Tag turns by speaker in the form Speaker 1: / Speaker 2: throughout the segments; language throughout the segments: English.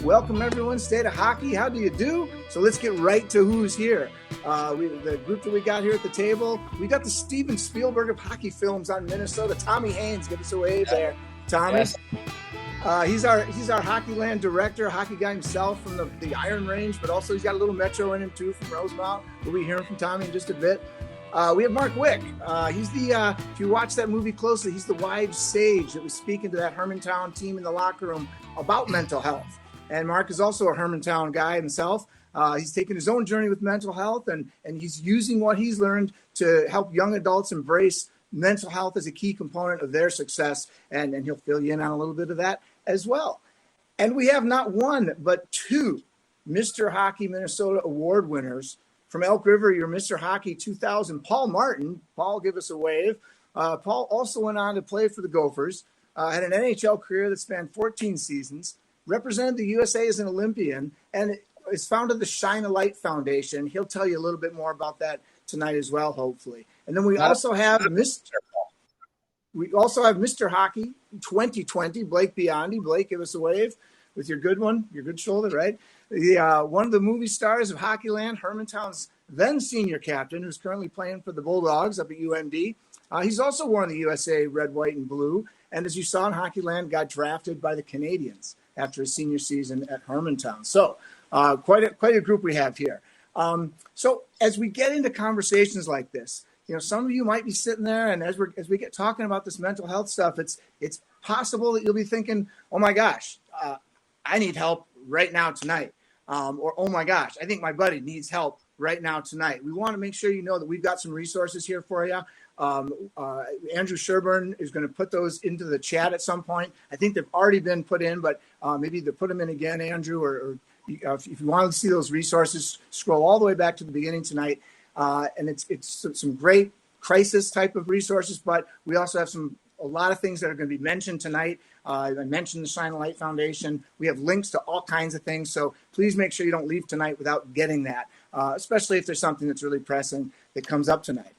Speaker 1: Welcome everyone, State of Hockey. How do you do? So let's get right to who's here. The group that we got here at the table, we got the Steven Spielberg of hockey films on Minnesota. Tommy Haines, give us a wave there. Tommy.
Speaker 2: Yes.
Speaker 1: He's our Hockeyland director, hockey guy himself from the Iron Range, but also he's got a little Metro in him too from Rosemount. We'll be hearing from Tommy in just a bit. We have Mark Wick. He's the, if you watch that movie closely, he's the wise sage that was speaking to that Hermantown team in the locker room about mental health. And Mark is also a Hermantown guy himself. He's taken his own journey with mental health, and he's using what he's learned to help young adults embrace mental health as a key component of their success. And he'll fill you in on a little bit of that as well. And we have not one, but two Mr. Hockey Minnesota award winners. From Elk River, your Mr. Hockey 2000, Paul Martin. Paul, give us a wave. Paul also went on to play for the Gophers, had an NHL career that spanned 14 seasons, represented the USA as an Olympian, and is founded the Shine a Light Foundation. He'll tell you a little bit more about that tonight as well, hopefully. And then we also have Mr. Hockey 2020, Blake Biondi. Blake, give us a wave with your good one, your good shoulder, right? One of the movie stars of Hockeyland, Hermantown's then senior captain, who's currently playing for the Bulldogs up at UMD. He's also worn the USA red, white, and blue. And as you saw in Hockeyland, got drafted by the Canadiens after his senior season at Hermantown. So quite a group we have here. So as we get into conversations like this, you know, some of you might be sitting there, and as we get talking about this mental health stuff, it's possible that you'll be thinking, oh my gosh, I need help right now tonight. Or, oh my gosh, I think my buddy needs help right now tonight. We want to make sure you know that we've got some resources here for you. Andrew Sherburne is going to put those into the chat at some point. I think they've already been put in, but maybe to put them in again, Andrew, or if you want to see those resources, scroll all the way back to the beginning tonight. And it's some great crisis type of resources, but we also have a lot of things that are going to be mentioned tonight. I mentioned the Shine a Light Foundation. We have links to all kinds of things. So please make sure you don't leave tonight without getting that, especially if there's something that's really pressing that comes up tonight.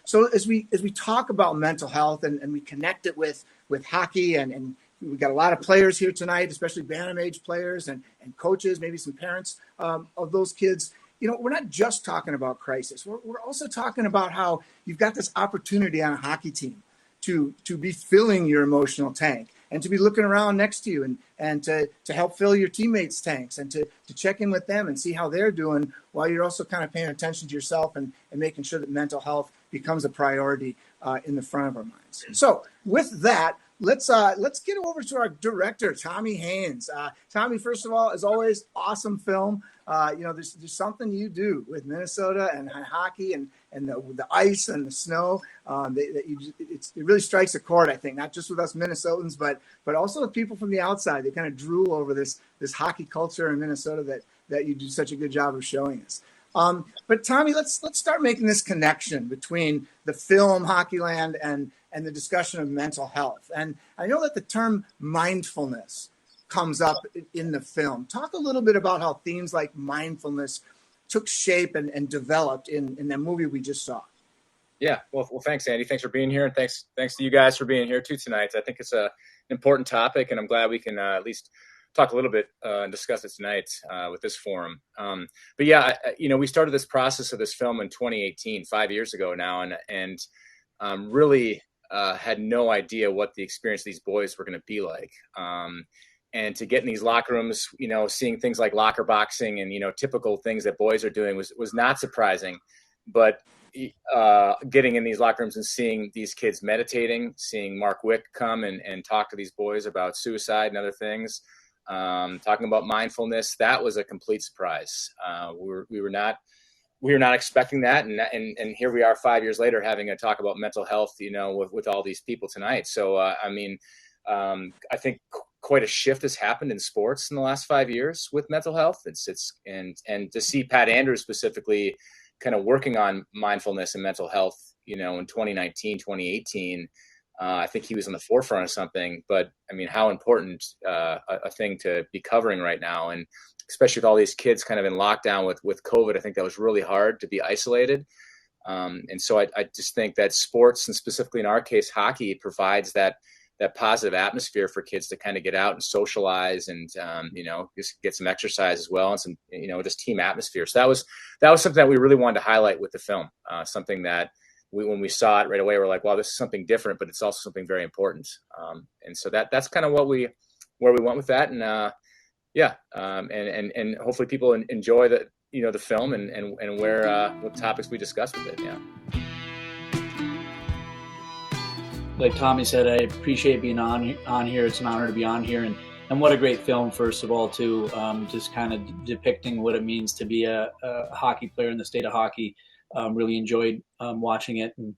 Speaker 1: So as we talk about mental health and we connect it with hockey, and we've got a lot of players here tonight, especially Bantam age players and coaches, maybe some parents of those kids. You know, we're not just talking about crisis. We're also talking about how you've got this opportunity on a hockey team to be filling your emotional tank, and to be looking around next to you and to help fill your teammates' tanks, and to check in with them and see how they're doing, while you're also kind of paying attention to yourself and making sure that mental health becomes a priority in the front of our minds. So with that, let's get over to our director, Tommy Haines. Tommy, first of all, as always, awesome film. There's something you do with Minnesota and hockey and the ice and the snow it really strikes a chord, I think, not just with us Minnesotans, but also with people from the outside. They kind of drool over this hockey culture in Minnesota that you do such a good job of showing us. But Tommy, let's start making this connection between the film Hockeyland and the discussion of mental health. And I know that the term mindfulness comes up in the film. Talk a little bit about how themes like mindfulness took shape and developed in the movie we just saw.
Speaker 2: Yeah. Well, thanks, Andy. Thanks for being here. And thanks to you guys for being here too tonight. I think it's an important topic, and I'm glad we can at least talk a little bit and discuss it tonight with this forum. But yeah, we started this process of this film in 2018, 5 years ago now, and really had no idea what the experience of these boys were going to be like. And to get in these locker rooms, seeing things like locker boxing and, typical things that boys are doing was not surprising. But getting in these locker rooms and seeing these kids meditating, seeing Mark Wick come and talk to these boys about suicide and other things, talking about mindfulness, that was a complete surprise. We were not expecting that. And here we are 5 years later having a talk about mental health, with all these people tonight. So, I think quite a shift has happened in sports in the last 5 years with mental health. And to see Pat Andrews specifically kind of working on mindfulness and mental health, in 2019, 2018, I think he was on the forefront of something. But I mean, how important a thing to be covering right now, and especially with all these kids kind of in lockdown with COVID, I think that was really hard to be isolated. And so I just think that sports, and specifically in our case, hockey, provides that that positive atmosphere for kids to kind of get out and socialize and, just get some exercise as well, and some, just team atmosphere. So that was something that we really wanted to highlight with the film, something that when we saw it right away, we're like, wow, this is something different, but it's also something very important. And so that's kind of where we went with that. And and hopefully people enjoy the film and where what topics we discussed with it. Yeah.
Speaker 3: Like Tommy said, I appreciate being on here. It's an honor to be on here, and what a great film, first of all, too. Just kind of depicting what it means to be a hockey player in the state of hockey. Really enjoyed watching it. And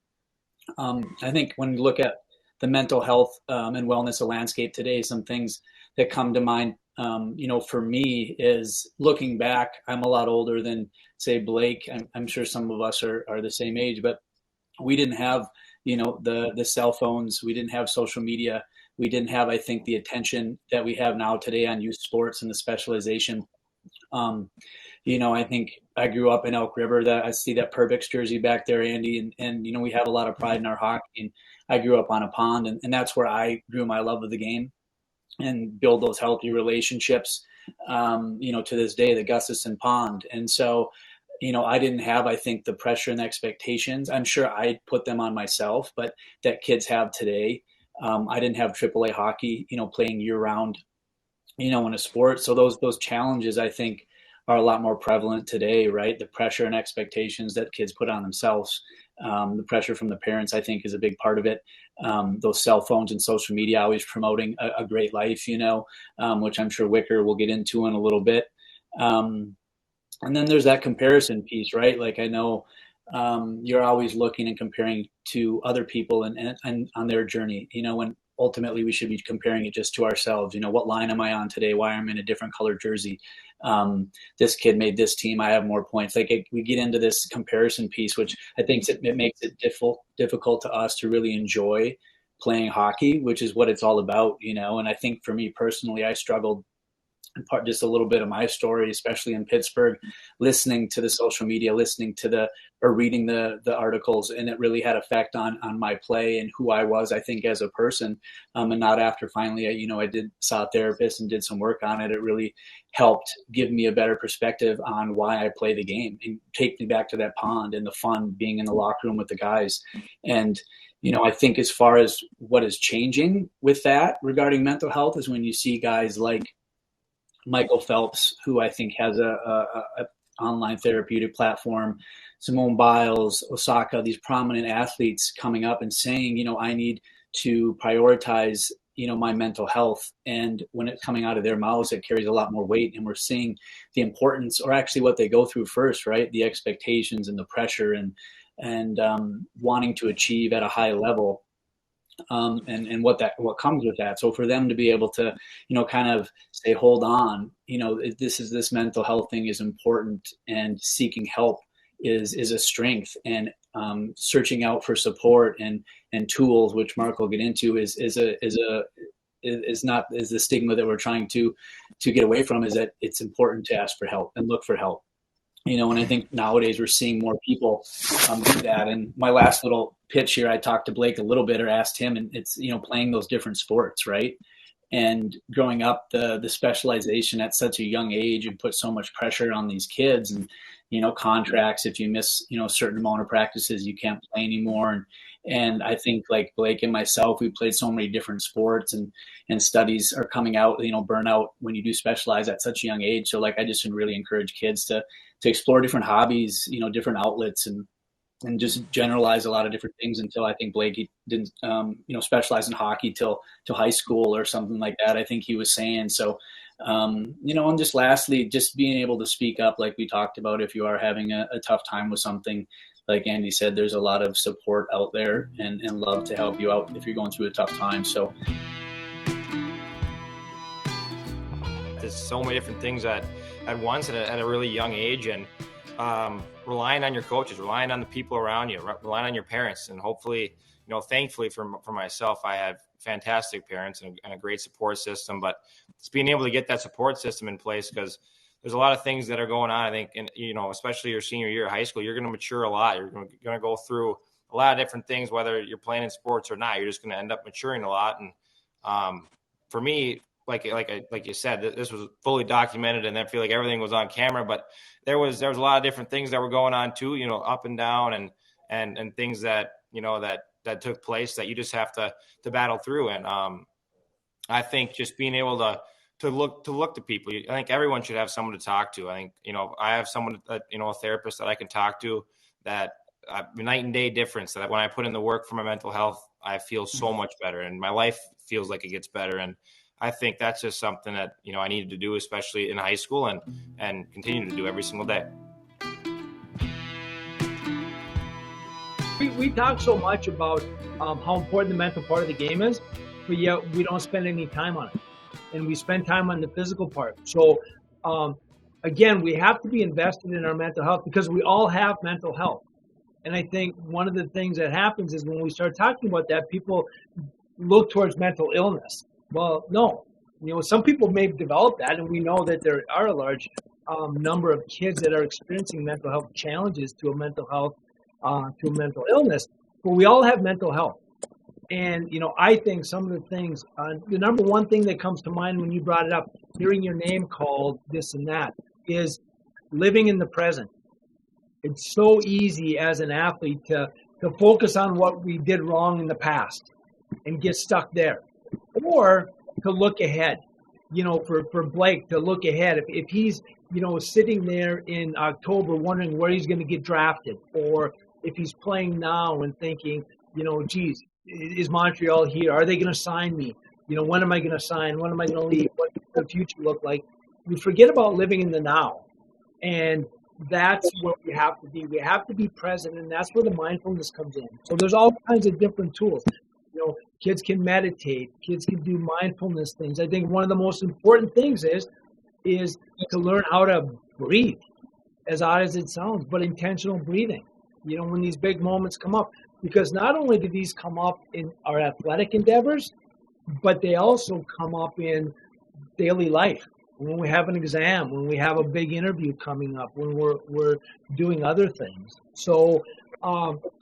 Speaker 3: I think when you look at the mental health and wellness landscape today, some things that come to mind, for me is looking back. I'm a lot older than, say, Blake. I'm sure some of us are the same age, but we didn't have the cell phones. We didn't have social media. We didn't have, I think, the attention that we have now today on youth sports and the specialization. I think I grew up in Elk River. That I see that Perbix jersey back there, Andy, and we have a lot of pride in our hockey. And I grew up on a pond, and that's where I grew my love of the game and build those healthy relationships. To this day, the Gustafson Pond, and so. I didn't have, I think, the pressure and the expectations. I'm sure I put them on myself, but that kids have today. I didn't have AAA hockey, playing year round, in a sport. So those challenges, I think, are a lot more prevalent today, right? The pressure and expectations that kids put on themselves, the pressure from the parents, I think, is a big part of it. Those cell phones and social media always promoting a great life, which I'm sure Wicker will get into in a little bit. And then there's that comparison piece, right? Like I know you're always looking and comparing to other people and on their journey, when ultimately we should be comparing it just to ourselves. What line am I on today? Why am I in a different colored jersey? This kid made this team. I have more points. We get into this comparison piece, which I think it makes it difficult to us to really enjoy playing hockey, which is what it's all about, And I think for me personally, I struggled. And part just a little bit of my story, especially in Pittsburgh, listening to the social media, listening to reading the articles, and it really had effect on my play and who I was, I think, as a person. And not after finally, I saw a therapist and did some work on it. It really helped give me a better perspective on why I play the game and take me back to that pond and the fun being in the locker room with the guys. And I think as far as what is changing with that regarding mental health is when you see guys like Michael Phelps, who I think has a online therapeutic platform, Simone Biles, Osaka, these prominent athletes coming up and saying, I need to prioritize, my mental health. And when it's coming out of their mouths, it carries a lot more weight. And we're seeing the importance, or actually what they go through first, right? The expectations and the pressure and wanting to achieve at a high level. And what comes with that. So for them to be able to, kind of say, hold on, this mental health thing is important, and seeking help is a strength, and searching out for support and tools, which Mark will get into, is the stigma that we're trying to get away from, is that it's important to ask for help and look for help. And I think nowadays we're seeing more people do that. And my last little pitch here, I talked to Blake a little bit, or asked him, and it's, playing those different sports, right? And growing up, the specialization at such a young age, and put so much pressure on these kids, and, contracts. If you miss, a certain amount of practices, you can't play anymore. And I think, like Blake and myself, we played so many different sports, and studies are coming out, burnout when you do specialize at such a young age. So I just really encourage kids to explore different hobbies, different outlets, and just generalize a lot of different things, until I think Blake, he didn't, specialize in hockey till high school or something like that, I think he was saying. So, and just lastly, just being able to speak up, like we talked about, if you are having a tough time with something, like Andy said, there's a lot of support out there, and love to help you out if you're going through a tough time. So
Speaker 4: there's so many different things at once at a really young age, and relying on your coaches, relying on the people around you, relying on your parents. And hopefully, thankfully for myself, I have fantastic parents and a great support system, but it's being able to get that support system in place, because there's a lot of things that are going on, I think, and, especially your senior year of high school, you're going to mature a lot. You're going to go through a lot of different things, whether you're playing in sports or not. You're just going to end up maturing a lot. And For me, like you said, this was fully documented, and I feel like everything was on camera. But there was a lot of different things that were going on too, up and down, and things that that took place that you just have to battle through. And I think just being able to look to people. I think everyone should have someone to talk to. I think I have someone that a therapist that I can talk to, that night and day difference. That when I put in the work for my mental health, I feel so much better, and my life feels like it gets better. And I think that's just something that I needed to do, especially in high school, and continue to do every single day.
Speaker 5: We talk so much about how important the mental part of the game is, but yet we don't spend any time on it, and we spend time on the physical part. So again, we have to be invested in our mental health, because we all have mental health. And I think one of the things that happens is when we start talking about that, people look towards mental illness. Well, no, some people may develop that, and we know that there are a large number of kids that are experiencing mental health challenges to a mental illness, but we all have mental health. And, I think some of the things, the number one thing that comes to mind when you brought it up, hearing your name called, this and that, is living in the present. It's so easy as an athlete to focus on what we did wrong in the past and get stuck there, or to look ahead. For Blake to look ahead, if he's sitting there in October wondering where he's going to get drafted, or if he's playing now and thinking, geez, is Montreal here? Are they going to sign me? When am I going to sign? When am I going to leave? What does the future look like? We forget about living in the now, and that's what we have to be. We have to be present, and that's where the mindfulness comes in. So there's all kinds of different tools. Kids can meditate. Kids can do mindfulness things. I think one of the most important things is to learn how to breathe, as odd as it sounds, but intentional breathing. When these big moments come up, because not only do these come up in our athletic endeavors, but they also come up in daily life. When we have an exam, when we have a big interview coming up, when we're doing other things. So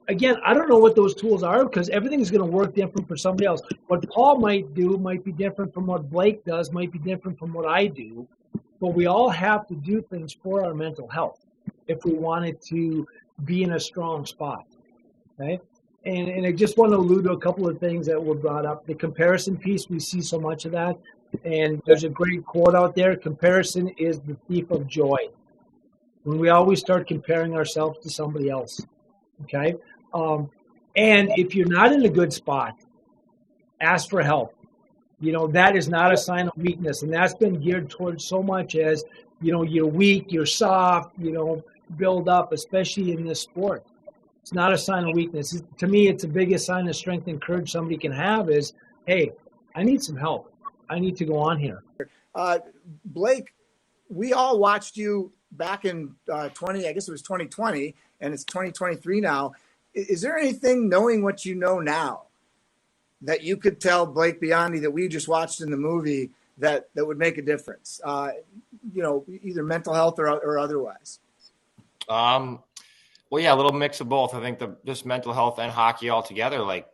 Speaker 5: again, I don't know what those tools are, because everything's going to work different for somebody else. What Paul might do might be different from what Blake does, might be different from what I do. But we all have to do things for our mental health if we wanted to be in a strong spot. Okay? And I just want to allude to a couple of things that were brought up. The comparison piece, we see so much of that. And there's a great quote out there: comparison is the thief of joy. When we always start comparing ourselves to somebody else. Okay? And if you're not in a good spot, ask for help. That is not a sign of weakness. And that's been geared towards so much as, you're weak, you're soft, build up, especially in this sport. It's not a sign of weakness. To me, it's the biggest sign of strength and courage somebody can have is, hey, I need some help. I need to go on here.
Speaker 1: Blake, we all watched you back in 2020, and it's 2023 now. Is there anything, knowing what you know now, that you could tell Blake Biondi that we just watched in the movie that would make a difference? Either mental health or otherwise.
Speaker 4: Well, yeah, a little mix of both. I think just mental health and hockey altogether, like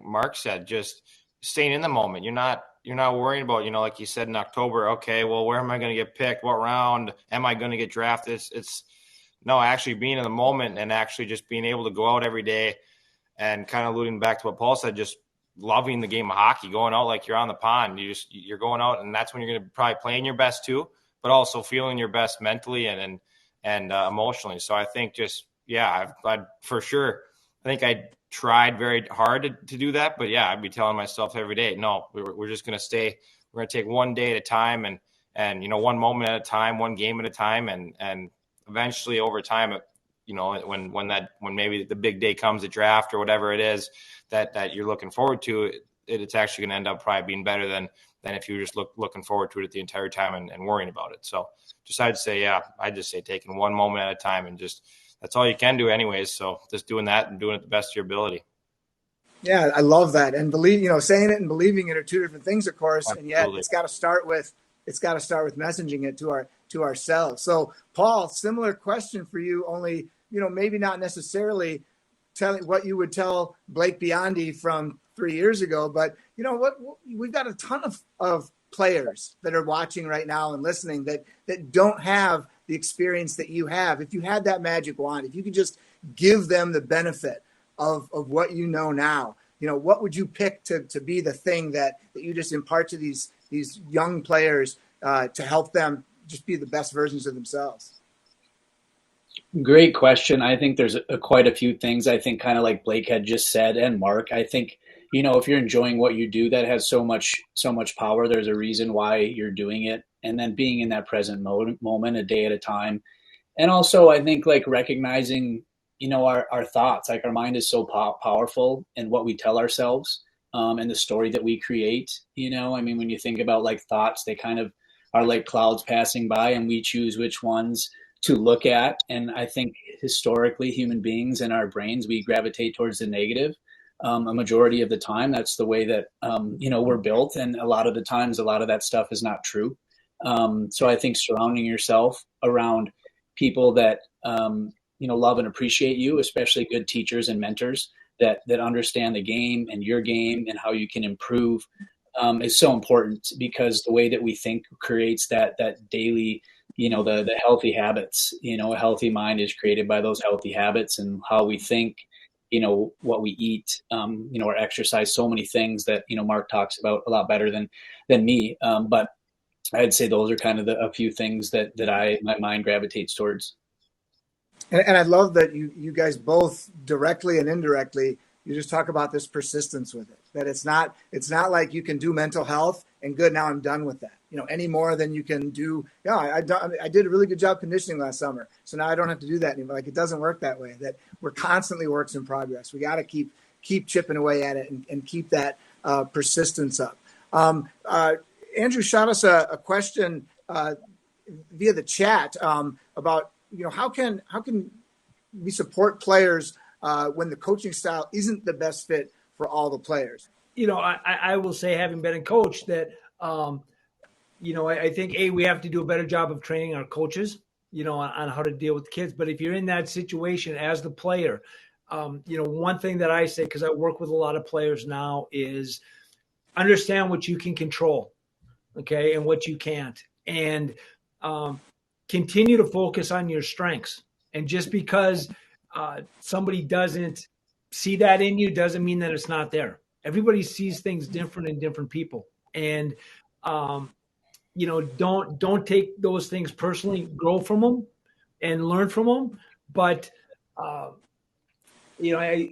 Speaker 4: Mark said, just staying in the moment. You're not worrying about, like you said in October, okay, well, where am I going to get picked? What round am I going to get drafted? It's actually being in the moment, and actually just being able to go out every day, and kind of alluding back to what Paul said, just loving the game of hockey, going out like you're on the pond. You're going out, and that's when you're going to probably playing your best too, but also feeling your best mentally and emotionally. So I think I'd for sure, I think I tried very hard to do that, but yeah, I'd be telling myself every day, no, we're just going to stay. We're going to take one day at a time, and one moment at a time, one game at a time, and eventually over time, when maybe the big day comes, the draft or whatever it is that you're looking forward to, it's actually going to end up probably being better than if you were just looking forward to it the entire time and worrying about it. So I'd say taking one moment at a time, and just, that's all you can do anyways. So just doing that and doing it the best of your ability.
Speaker 1: Yeah, I love that. And saying it and believing it are two different things, of course.
Speaker 4: Absolutely.
Speaker 1: And yet it's got to start with messaging it to ourselves. So Paul, similar question for you, only, maybe not necessarily telling what you would tell Blake Biondi from 3 years ago. But you know what? We've got a ton of players that are watching right now and listening that don't have the experience that you have. If you had that magic wand, if you could just give them the benefit of what you know now, you know, what would you pick to be the thing that you just impart to these young players to help them just be the best versions of themselves?
Speaker 3: Great question. I think there's quite a few things. I think kind of like Blake had just said, and Mark, I think, you know, if you're enjoying what you do, that has so much power. There's a reason why you're doing it. And then being in that present moment, a day at a time. And also I think like recognizing, you know, our thoughts, like our mind is so powerful in what we tell ourselves, and the story that we create. You know, I mean, when you think about like thoughts, they kind of are like clouds passing by, and we choose which ones to look at. And I think historically, human beings and our brains, we gravitate towards the negative. A majority of the time, that's the way that, you know, we're built. And a lot of the times, a lot of that stuff is not true. So I think surrounding yourself around people that, you know, love and appreciate you, especially good teachers and mentors that understand the game and your game and how you can improve, is so important, because the way that we think creates that daily, you know, the healthy habits. You know, a healthy mind is created by those healthy habits, and how we think, you know, what we eat, you know, or exercise, so many things that, you know, Mark talks about a lot better than me. But I'd say those are kind of a few things that my mind gravitates towards.
Speaker 1: And I love that you guys both directly and indirectly, you just talk about this persistence with it, that it's not like you can do mental health and good, now I'm done with that, you know, any more than you can do. Yeah, I did a really good job conditioning last summer, so now I don't have to do that anymore. Like, it doesn't work that way. That we're constantly works in progress. We got to keep chipping away at it and keep that persistence up. Andrew shot us a question via the chat about, you know, how can we support players when the coaching style isn't the best fit for all the players?
Speaker 5: You know, I will say, having been a coach, that, you know, I think, we have to do a better job of training our coaches, you know, on how to deal with kids. But if you're in that situation as the player, you know, one thing that I say, because I work with a lot of players now, is understand what you can control, okay, and what you can't. And continue to focus on your strengths. And just because somebody doesn't see that in you doesn't mean that it's not there. Everybody sees things different in different people. And, you know, don't take those things personally. Grow from them and learn from them. But, you know,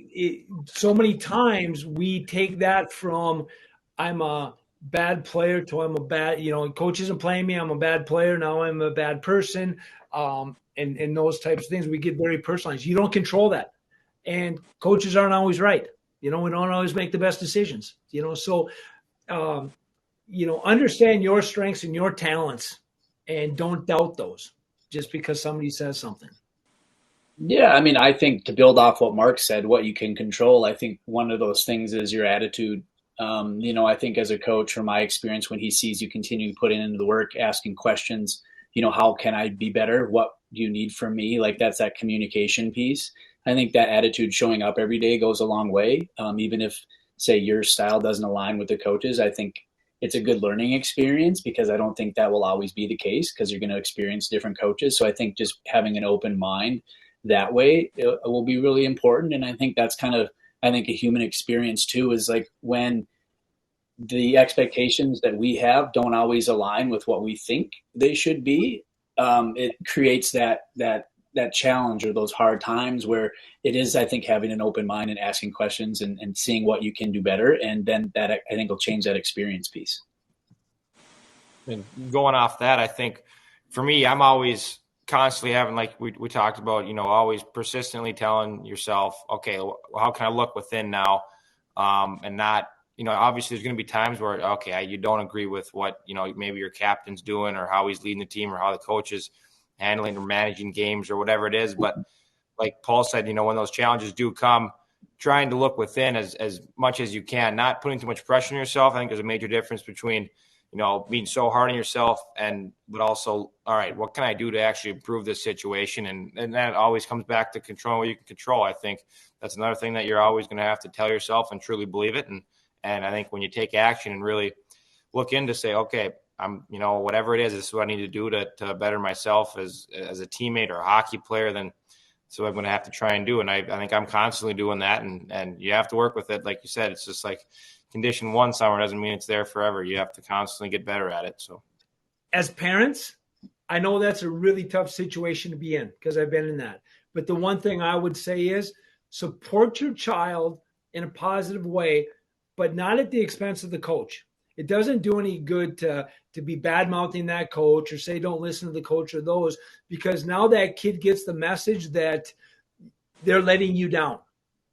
Speaker 5: so many times we take that from, I'm a bad player, to I'm a bad, you know, coach isn't playing me, I'm a bad player, now I'm a bad person, and those types of things. We get very personalized. You don't control that, and coaches aren't always right. You know, we don't always make the best decisions, you know. So you know, understand your strengths and your talents, and don't doubt those just because somebody says something.
Speaker 3: Yeah, I mean, I think to build off what Mark said, what you can control, I think one of those things is your attitude. You know, I think as a coach, from my experience, when he sees you continuing putting into the work, asking questions, you know, how can I be better? What do you need from me? Like, that's that communication piece. I think that attitude showing up every day goes a long way. Even if, say, your style doesn't align with the coaches, I think it's a good learning experience, because I don't think that will always be the case, because you're going to experience different coaches. So I think just having an open mind that way will be really important. And I think that's kind of, I think, a human experience too, is like when the expectations that we have don't always align with what we think they should be. It creates that challenge, or those hard times, where it is, I think, having an open mind and asking questions and seeing what you can do better. And then that, I think, will change that experience piece.
Speaker 4: And going off that, I think for me, I'm always constantly having, like we talked about, you know, always persistently telling yourself, okay, how can I look within now? And not, you know, obviously there's going to be times where, okay, you don't agree with what, you know, maybe your captain's doing, or how he's leading the team, or how the coach is handling or managing games, or whatever it is. But like Paul said, you know, when those challenges do come, trying to look within as much as you can, not putting too much pressure on yourself. I think there's a major difference between, you know, being so hard on yourself, but also, all right, what can I do to actually improve this situation? And that always comes back to controlling what you can control. I think that's another thing that you're always going to have to tell yourself and truly believe it. And I think when you take action and really look in to say, okay, I'm, whatever it is, this is what I need to do to better myself as a teammate or a hockey player, then so I'm going to have to try and do. And I think I'm constantly doing that. And you have to work with it. Like you said, it's just like condition one summer doesn't mean it's there forever. You have to constantly get better at it. So
Speaker 5: as parents, I know that's a really tough situation to be in because I've been in that. But the one thing I would say is support your child in a positive way, but not at the expense of the coach. It doesn't do any good to be bad-mouthing that coach or say don't listen to the coach or those, because now that kid gets the message that they're letting you down,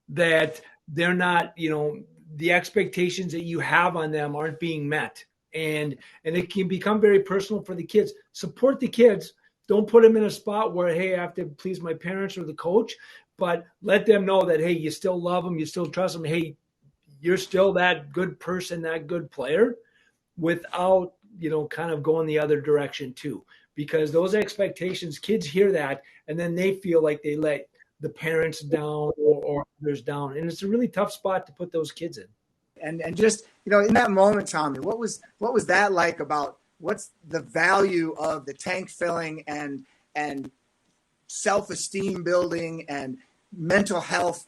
Speaker 5: that they're not, the expectations that you have on them aren't being met. And it can become very personal for the kids. Support the kids. Don't put them in a spot where, hey, I have to please my parents or the coach, but let them know that, hey, you still love them, you still trust them. Hey, you're still that good person, that good player, without, kind of going the other direction too. Because those expectations, kids hear that, and then they feel like they let the parents down or others down. And it's a really tough spot to put those kids in.
Speaker 1: And just, in that moment, Tommy, what was that like about what's the value of the tank filling and self-esteem building and mental health,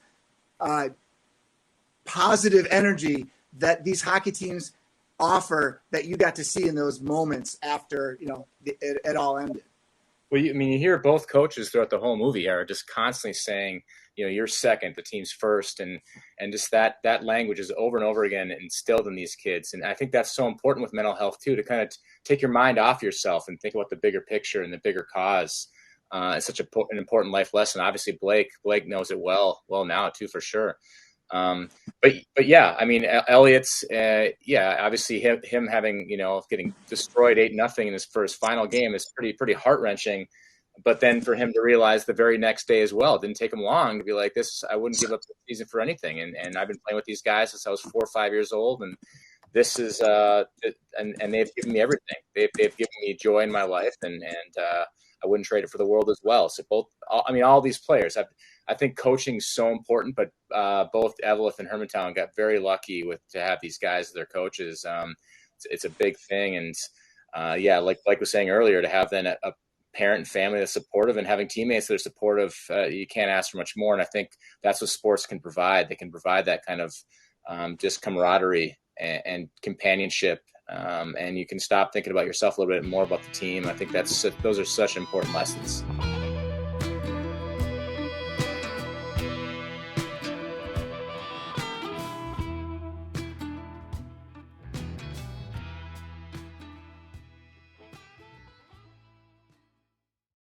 Speaker 1: positive energy that these hockey teams offer that you got to see in those moments after, it all ended?
Speaker 2: Well, you hear both coaches throughout the whole movie are just constantly saying, you're second, the team's first. And just that language is over and over again instilled in these kids. And I think that's so important with mental health too, to kind of take your mind off yourself and think about the bigger picture and the bigger cause. It's such an important life lesson. Obviously, Blake knows it well now too, for sure. But yeah, Elliott's, obviously him having, getting destroyed 8-0 in his first final game is pretty heart-wrenching. But then for him to realize the very next day as well, it didn't take him long to be like, I wouldn't give up the season for anything. And I've been playing with these guys since I was 4 or 5 years old. And this is, and they've given me everything. They've given me joy in my life, and I wouldn't trade it for the world as well. So all these players, I think coaching is so important, but both Evelyn and Hermantown got very lucky to have these guys as their coaches. It's a big thing. And like was saying earlier, to have then a parent and family that's supportive and having teammates that are supportive, you can't ask for much more. And I think that's what sports can provide. They can provide that kind of just camaraderie and companionship. And you can stop thinking about yourself a little bit more about the team. I think those are such important lessons.